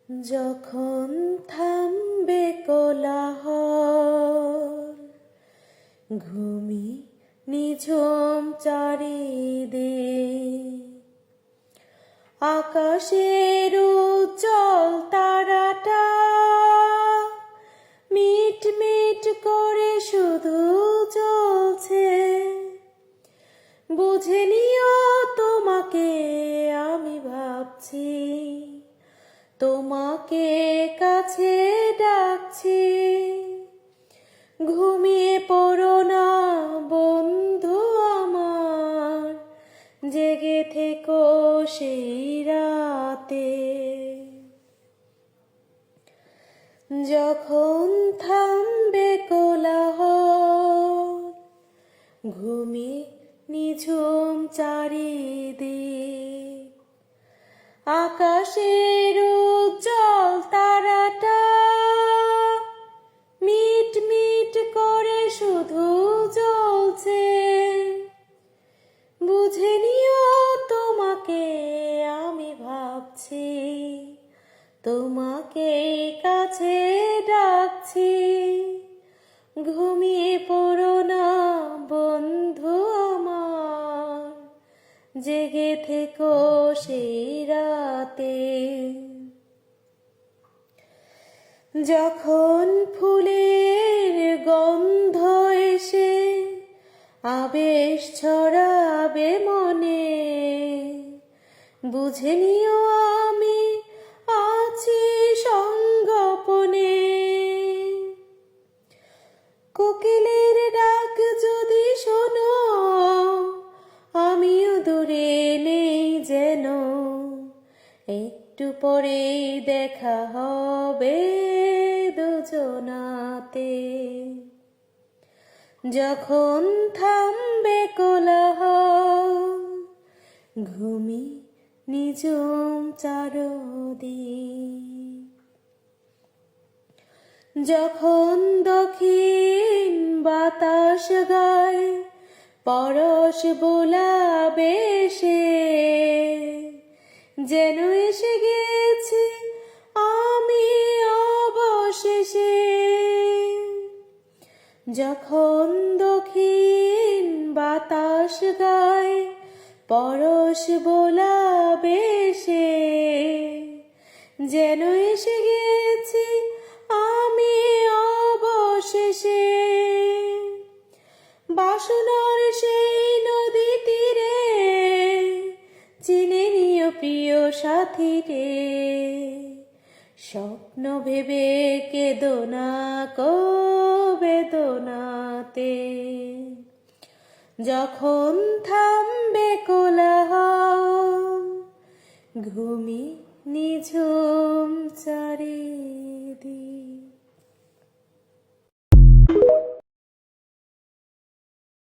যখন থামবে কোলাহল, ঘুমি নিঝুম চারিদিক, আকাশের উজ্জ্বল তারাটা মিট মিট করে শুধু জ্বলছে। বুঝে নিও তোমাকে আমি ভাবছি, তোমাকে কাছে ডাকছি। ঘুমিয়ে পড়ো না বন্ধু আমার, জেগে থেকো সেই রাতে। যখন থামবে কোলাহল, ঘুমিয়ে নিঝুম চারিদিক, আকাশের উজ্জ্বল তারাটা মিট মিট করে শুধু জ্বলছে। বুঝে নিও তোমাকে আমি ভাবছি, তোমাকে কাছে ডাকছি। ঘুমিয়ে পড়ো না বন্ধু আমার, জেগে থেকো সেই রাতে। যখন ফুলের গন্ধ এসে আবেশ ছড়াবে মনে, বুঝে নিও আমি আছি সঙ্গোপনে। কোকিলের ডাক যদি শোনো, আমিও দূরে নেই যেন। একটু পরেই দেখা হবে দুজনাতে। যখন থামবে কোলাহল, ঘুমি নিঝুম চারদিক, যখন দক্ষিণ বাতাস গায় পরশ বোলাবে সে, যেন এসে গেছি আমি অবশেষে। যখন দক্ষিণ বাতাস গায় পরশ বোলাবে সে, যেন এসে গেছি আমি অবশেষে। বাসনার সেই নদী তীরে চিনে নিও প্রিয় সাথী রে। স্বপ্ন ভেবে কেঁদো না কো বেদনাতে। যখন থামবে কোলাহল, ঘুমি নিঝুম চারিদিক।